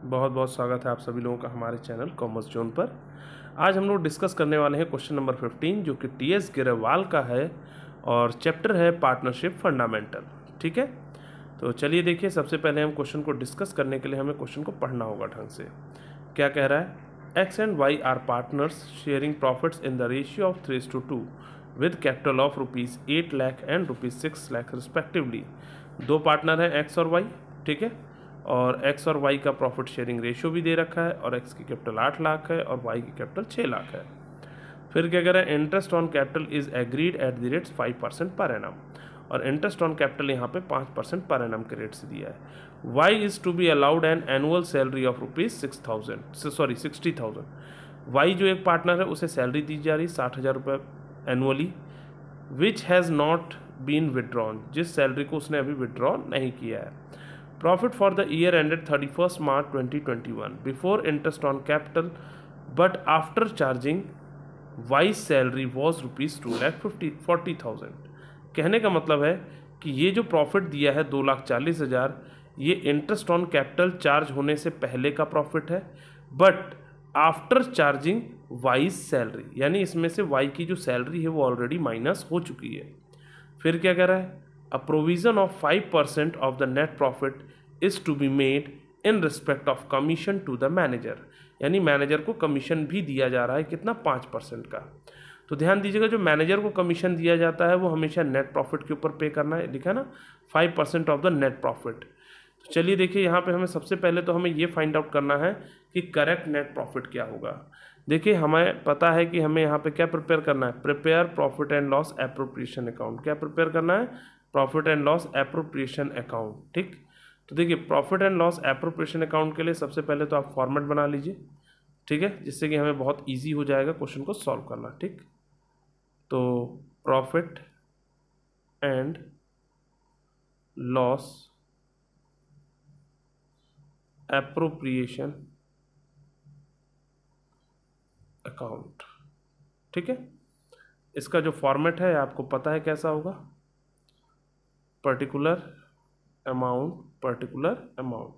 बहुत बहुत स्वागत है आप सभी लोगों का हमारे चैनल कॉमर्स जोन पर। आज हम लोग डिस्कस करने वाले हैं क्वेश्चन नंबर 15 जो कि टीएस गिरेवाल का है और चैप्टर है पार्टनरशिप फंडामेंटल। ठीक है, तो चलिए देखिए, सबसे पहले हम क्वेश्चन को डिस्कस करने के लिए हमें क्वेश्चन को पढ़ना होगा ढंग से। क्या कह रहा है? X and Y are partners sharing profits in the ratio of 3:2 with capital of ₹8 lakh and ₹6 lakh respectively. दो पार्टनर हैं एक्स और वाई, ठीक है, और एक्स और वाई का प्रॉफिट शेयरिंग रेशियो भी दे रखा है और एक्स की कैपिटल 8 लाख है और वाई की कैपिटल 6 लाख है। फिर क्या कह रहा है? Interest on capital is agreed at the rates 5% per annum, और इंटरेस्ट ऑन कैपिटल यहाँ पे 5% पर एनम के रेट से दिया है। Y is to be allowed an annual salary of ₹60,000। Y जो एक पार्टनर है उसे सैलरी दी जा रही 60,000 रुपये annually, which has not been withdrawn, जिस सैलरी को उसने अभी विड्रॉ नहीं किया है। Profit for the year ended 31st March 2021 before interest on capital, but after charging Y's salary was ₹2,40,000। कहने का मतलब है कि ये जो प्रॉफिट दिया है 2,40,000, ये इंटरेस्ट ऑन कैपिटल चार्ज होने से पहले का प्रॉफिट है, but after charging wise salary, यानी इसमें से वाई की जो सैलरी है वो ऑलरेडी माइनस हो चुकी है। फिर क्या कह रहा है? A provision of 5% of the net profit is to be made in respect of commission to the manager, यानी मैनेजर को कमीशन भी दिया जा रहा है, कितना? 5% का। तो ध्यान दीजिएगा, जो मैनेजर को कमीशन दिया जाता है वो हमेशा नेट प्रॉफिट के ऊपर पे करना है, लिखा है ना, 5% ऑफ द नेट प्रॉफिट। तो चलिए देखिए, यहाँ पे हमें सबसे पहले तो हमें ये फाइंड आउट करना है कि करेक्ट नेट प्रॉफिट क्या होगा। देखिए, हमें पता है कि हमें यहाँ पे क्या प्रिपेयर करना है, prepare profit and loss appropriation account. क्या प्रिपेयर करना है? Profit and loss appropriation account. ठीक, तो देखिए, profit and loss appropriation account के लिए सबसे पहले तो आप फॉर्मेट बना लीजिए, ठीक है, जिससे कि हमें बहुत इजी हो जाएगा क्वेश्चन को सॉल्व करना। ठीक, तो profit and loss appropriation account, ठीक है, इसका जो फॉर्मेट है आपको पता है कैसा होगा, पर्टिकुलर अमाउंट,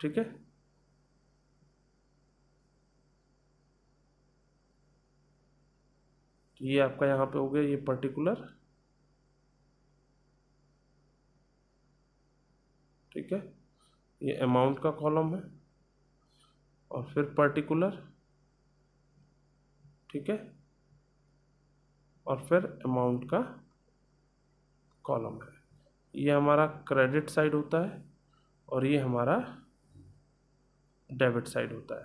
ठीक है। ये आपका यहाँ पे हो गया, ये पर्टिकुलर, ठीक है, ये अमाउंट का कॉलम है और फिर पर्टिकुलर, ठीक है, और फिर अमाउंट का कॉलम है। ये हमारा क्रेडिट साइड होता है और ये हमारा डेबिट साइड होता है।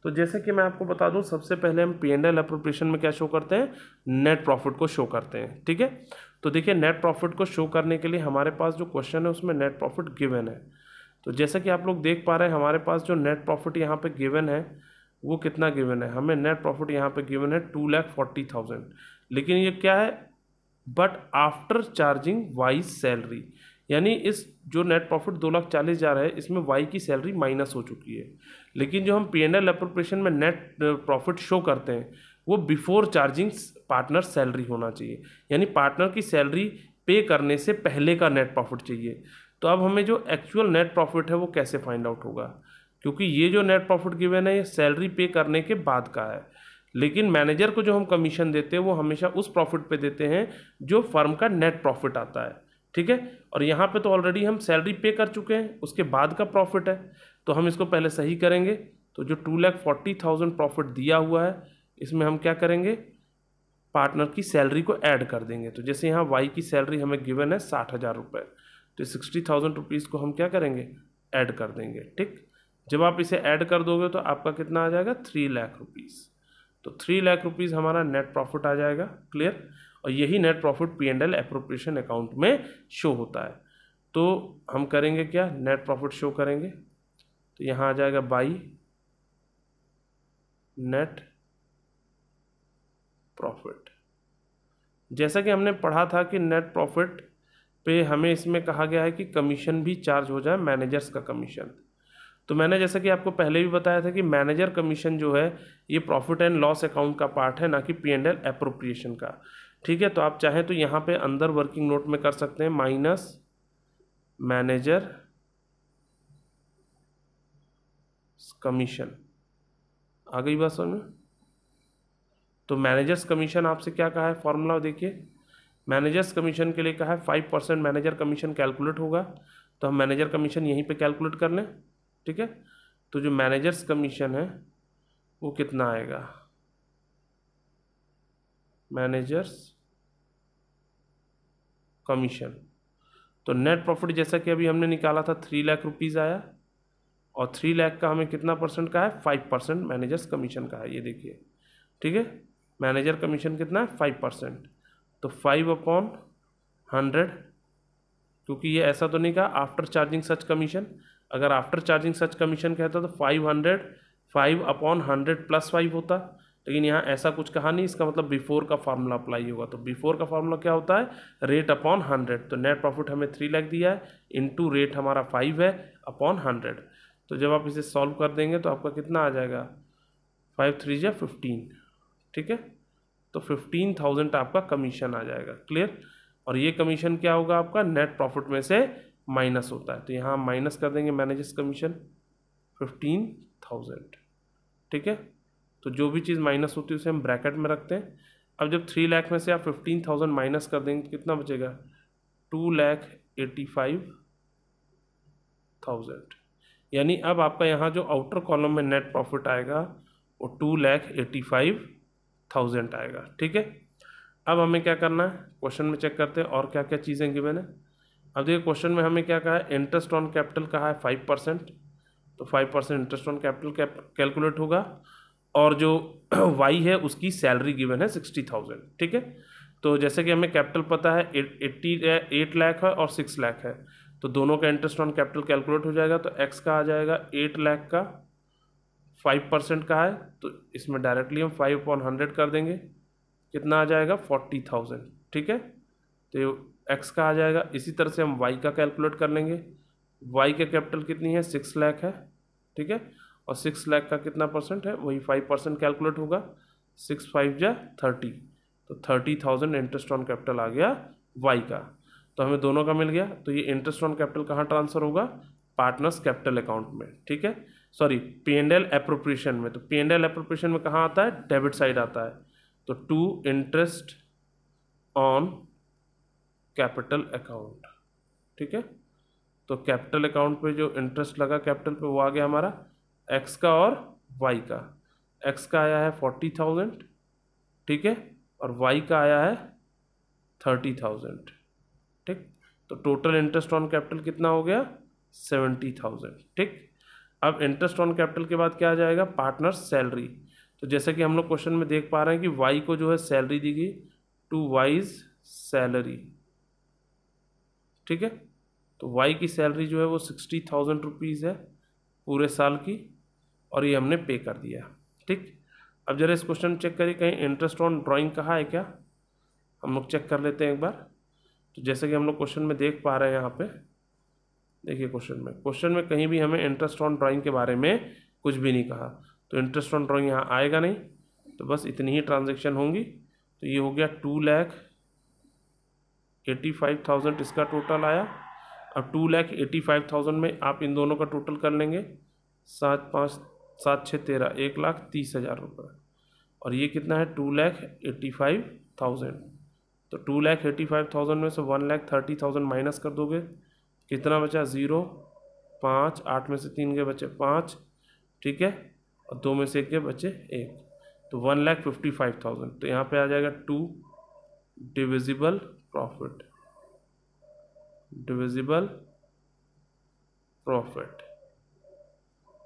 तो जैसे कि मैं आपको बता दूं, सबसे पहले हम P&L एप्रोप्रिएशन में क्या शो करते हैं? नेट प्रॉफिट को शो करते हैं, ठीक है। तो देखिए, नेट प्रॉफिट को शो करने के लिए हमारे पास जो क्वेश्चन है उसमें नेट प्रॉफिट गिवन है। तो जैसा कि आप लोग देख पा रहे हैं, हमारे पास जो नेट प्रॉफिट यहाँ पे गिवन है वो कितना गिवन है? हमें नेट प्रॉफिट यहाँ पे गिवन है 2,40,000, लेकिन ये क्या है? But after charging wise salary, यानी इस जो नेट प्रॉफिट 2,40,000 है इसमें वाई की सैलरी माइनस हो चुकी है। लेकिन जो हम P&L एप्रोप्रिएशन में नेट प्रॉफिट शो करते हैं वो बिफोर चार्जिंग पार्टनर सैलरी होना चाहिए, यानी पार्टनर की सैलरी पे करने से पहले का नेट प्रॉफिट चाहिए। तो अब हमें जो एक्चुअल नेट प्रॉफिट है वो कैसे फाइंड आउट होगा? क्योंकि ये जो नेट प्रॉफिट गिवन है ये सैलरी पे करने के बाद का है, लेकिन मैनेजर को जो हम कमीशन देते हैं वो हमेशा उस प्रॉफिट पे देते हैं जो फर्म का नेट प्रॉफिट आता है, ठीक है। और यहाँ पे तो ऑलरेडी हम सैलरी पे कर चुके हैं, उसके बाद का प्रॉफिट है, तो हम इसको पहले सही करेंगे। तो जो 2,40,000 प्रॉफिट दिया हुआ है इसमें हम क्या करेंगे? पार्टनर की सैलरी को ऐड कर देंगे। तो जैसे यहाँ वाई की सैलरी हमें गिवन है 60,000 रुपये, तो 60,000 रुपीज़ को हम क्या करेंगे? ऐड कर देंगे। ठीक, जब आप इसे ऐड कर दोगे तो आपका कितना आ जाएगा? 3 लाख रुपीज़। तो 3 लाख रुपीज़ हमारा नेट प्रॉफिट आ जाएगा। क्लियर? और यही net profit P&L appropriation account में शो होता है। तो हम करेंगे क्या? नेट प्रॉफिट शो करेंगे, तो यहाँ आ जाएगा बाई नेट प्रॉफिट। जैसा कि हमने पढ़ा था कि नेट प्रॉफिट पे हमें इसमें कहा गया है कि कमीशन भी चार्ज हो जाए, मैनेजर्स का कमीशन। तो मैंने जैसा कि आपको पहले भी बताया था कि मैनेजर कमीशन जो है ये प्रॉफिट एंड लॉस अकाउंट का पार्ट है, ना कि P&L एप्रोप्रिएशन का, ठीक है। तो आप चाहें तो यहाँ पे अंदर वर्किंग नोट में कर सकते हैं माइनस मैनेजर कमीशन। आ गई बात समझ में? तो मैनेजर्स कमीशन आपसे क्या कहा है, फॉर्मूला देखिए। मैनेजर्स कमीशन के लिए कहा है 5% मैनेजर कमीशन कैलकुलेट होगा, तो हम मैनेजर कमीशन यहीं पे कैलकुलेट कर लें, ठीक है। तो जो मैनेजर्स कमीशन है वो कितना आएगा, मैनेजर्स कमीशन, तो नेट प्रॉफिट जैसा कि अभी हमने निकाला था 3 लाख रुपीज़ आया, और 3 लाख का हमें कितना परसेंट का है, 5% मैनेजर्स कमीशन का है, ये देखिए, ठीक है। मैनेजर कमीशन कितना है, 5%, तो 5/100, क्योंकि ये ऐसा तो नहीं कहा आफ्टर चार्जिंग सच कमीशन, अगर आफ्टर चार्जिंग सच कमीशन कहता तो 500 5/100 + 5 होता, लेकिन यहाँ ऐसा कुछ कहा नहीं, इसका मतलब बिफोर का फार्मूला अप्लाई होगा। तो बिफोर का फार्मूला क्या होता है, रेट अपॉन 100। तो नेट प्रॉफिट हमें 3 लाख दिया है, इनटू रेट हमारा 5 है अपॉन 100। तो जब आप इसे सॉल्व कर देंगे तो आपका कितना आ जाएगा, 5 3 जा 15, ठीक है। तो 15,000 आपका कमीशन आ जाएगा, क्लियर। और ये कमीशन क्या होगा, आपका नेट प्रॉफिट में से माइनस होता है, तो यहाँ हम माइनस कर देंगे मैनेजर्स कमीशन 15,000, ठीक है। तो जो भी चीज़ माइनस होती है उसे हम ब्रैकेट में रखते हैं। अब जब 3 लाख में से आप 15,000 माइनस कर देंगे कितना बचेगा, 2,85,000, यानी अब आपका यहाँ जो आउटर कॉलम में नेट प्रॉफिट आएगा वो 2,85,000 आएगा, ठीक है। अब हमें क्या करना है, क्वेश्चन में चेक करते हैं और क्या क्या चीज़ें गिवन है। अब देखिए क्वेश्चन में हमें क्या कहा है, इंटरेस्ट ऑन कैपिटल कहा है 5%, तो 5% इंटरेस्ट ऑन कैपिटल कैलकुलेट होगा, और जो वाई है उसकी सैलरी गिवन है 60,000, ठीक है। तो जैसे कि हमें कैपिटल पता है 8 लाख है और 6 लाख है, तो दोनों का इंटरेस्ट ऑन कैपिटल कैलकुलेट हो जाएगा। तो एक्स का आ जाएगा 8 लाख का 5% का है, तो इसमें डायरेक्टली हम 5/100 कर देंगे, कितना आ जाएगा 40,000, ठीक है। तो एक्स का आ जाएगा। इसी तरह से हम वाई का कैलकुलेट कर लेंगे, वाई का कैपिटल कितनी है, 6 लाख है, ठीक है, और 6 लाख का कितना परसेंट है, वही 5% कैलकुलेट होगा, 6 5 जा 30, तो 30,000 इंटरेस्ट ऑन कैपिटल आ गया वाई का। तो हमें दोनों का मिल गया। तो ये इंटरेस्ट ऑन कैपिटल कहाँ ट्रांसफर होगा, पार्टनर्स कैपिटल अकाउंट में, ठीक है, सॉरी P&L एप्रोप्रिएशन में। तो P&L एप्रोप्रिएशन में कहाँ आता है, डेबिट साइड आता है, तो to interest on capital account, ठीक है। तो कैपिटल अकाउंट पे जो इंटरेस्ट लगा कैपिटल पे वो आ गया हमारा एक्स का और वाई का। एक्स का आया है 40,000, ठीक है, और वाई का आया है 30,000, ठीक। तो टोटल इंटरेस्ट ऑन कैपिटल कितना हो गया, 70,000, ठीक। अब इंटरेस्ट ऑन कैपिटल के बाद क्या आ जाएगा, पार्टनर्स सैलरी। तो जैसे कि हम लोग क्वेश्चन में देख पा रहे हैं कि वाई को जो है सैलरी दी गई, टू वाइज सैलरी, ठीक है। तो वाई की सैलरी जो है वो 60,000 रुपीज़ है पूरे साल की, और ये हमने पे कर दिया, ठीक। अब जरा इस क्वेश्चन में चेक करिए कहीं इंटरेस्ट ऑन ड्राइंग कहा है क्या, हम लोग चेक कर लेते हैं एक बार। तो जैसे कि हम लोग क्वेश्चन में देख पा रहे हैं यहाँ पे, देखिए क्वेश्चन में कहीं भी हमें इंटरेस्ट ऑन ड्राइंग के बारे में कुछ भी नहीं कहा, तो इंटरेस्ट ऑन ड्राइंग यहाँ आएगा नहीं, तो बस इतनी ही ट्रांजेक्शन होंगी। तो ये हो गया 2,85,000 इसका टोटल आया। अब 2,85,000 में आप इन दोनों का टोटल कर लेंगे, 7 5 7 6 13, 1,30,000 रुपये, और ये कितना है 2,85,000। तो 2,85,000 में से 1,30,000 माइनस कर दोगे, कितना बचा 0 5, 8 में से 3 के बचे 5, ठीक है, और 2 में से 1 के बचे 1, तो 1,55,000। तो यहाँ पे आ जाएगा 2 डिविजिबल प्रॉफिट,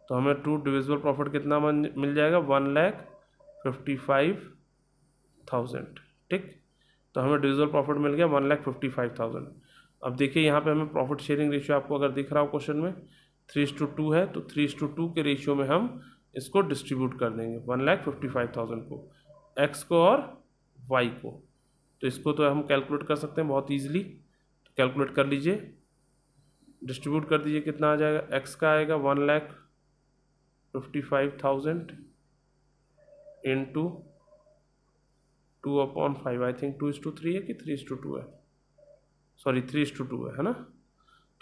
तो हमें 2 डिविजिबल प्रॉफिट कितना मिल जाएगा, 1,55,000, ठीक। तो हमें डिविजिबल प्रॉफिट मिल गया 1,55,000। अब देखिए यहाँ पे हमें प्रॉफिट शेयरिंग रेशियो आपको अगर दिख रहा हो क्वेश्चन में 3:2 है, तो 3:2 के रेशियो में हम इसको डिस्ट्रीब्यूट कर देंगे 1,55,000 को, एक्स को और वाई को। तो इसको तो हम कैलकुलेट कर सकते हैं बहुत ईजिली, तो कैलकुलेट कर लीजिए, डिस्ट्रीब्यूट कर दीजिए, कितना आ जाएगा, एक्स का आएगा 1,55,000 इंटू 2/5, आई थिंक 2:3 है कि 3:2 है, सॉरी 3:2 है ना,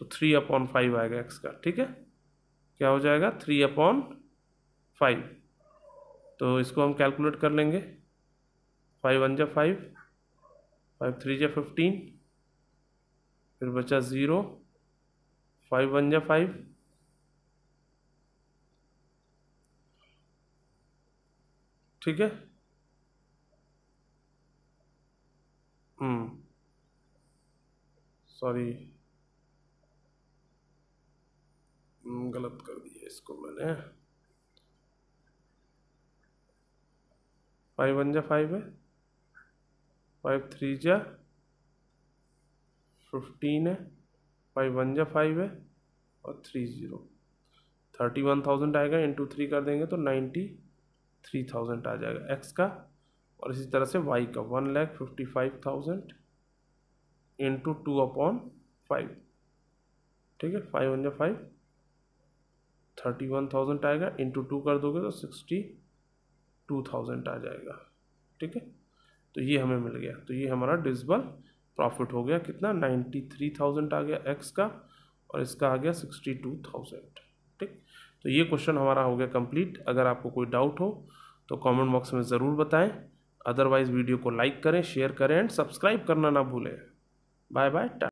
तो 3/5 आएगा एक्स का, ठीक है। क्या हो जाएगा 3/5 5, तो इसको हम कैलकुलेट कर लेंगे। 5 1 जा 5, 5 3 जा 15, फिर बचा 0, 5 1 जा 5, ठीक है। सॉरी, गलत कर दिया इसको मैंने। 5 1 जा 5 है, 5 3 जा 15 है, 5 1 जा 5 है, और 3 0, 31,000 आएगा। इंटू 3 कर देंगे तो 93,000 आ जाएगा एक्स का। और इसी तरह से वाई का 1,55,000 इंटू 2/5, ठीक है। 5 1 जा 5, 31,000 आएगा। इंटू 2 कर दोगे तो 62,000 आ जाएगा, ठीक है। तो ये हमें मिल गया। तो ये हमारा डिविजिबल प्रॉफिट हो गया कितना, 93,000 आ गया एक्स का, और इसका आ गया 62,000, ठीक। तो ये क्वेश्चन हमारा हो गया कंप्लीट। अगर आपको कोई डाउट हो तो कमेंट बॉक्स में ज़रूर बताएं। अदरवाइज़ वीडियो को लाइक करें, शेयर करें एंड सब्सक्राइब करना ना भूलें। Bye bye.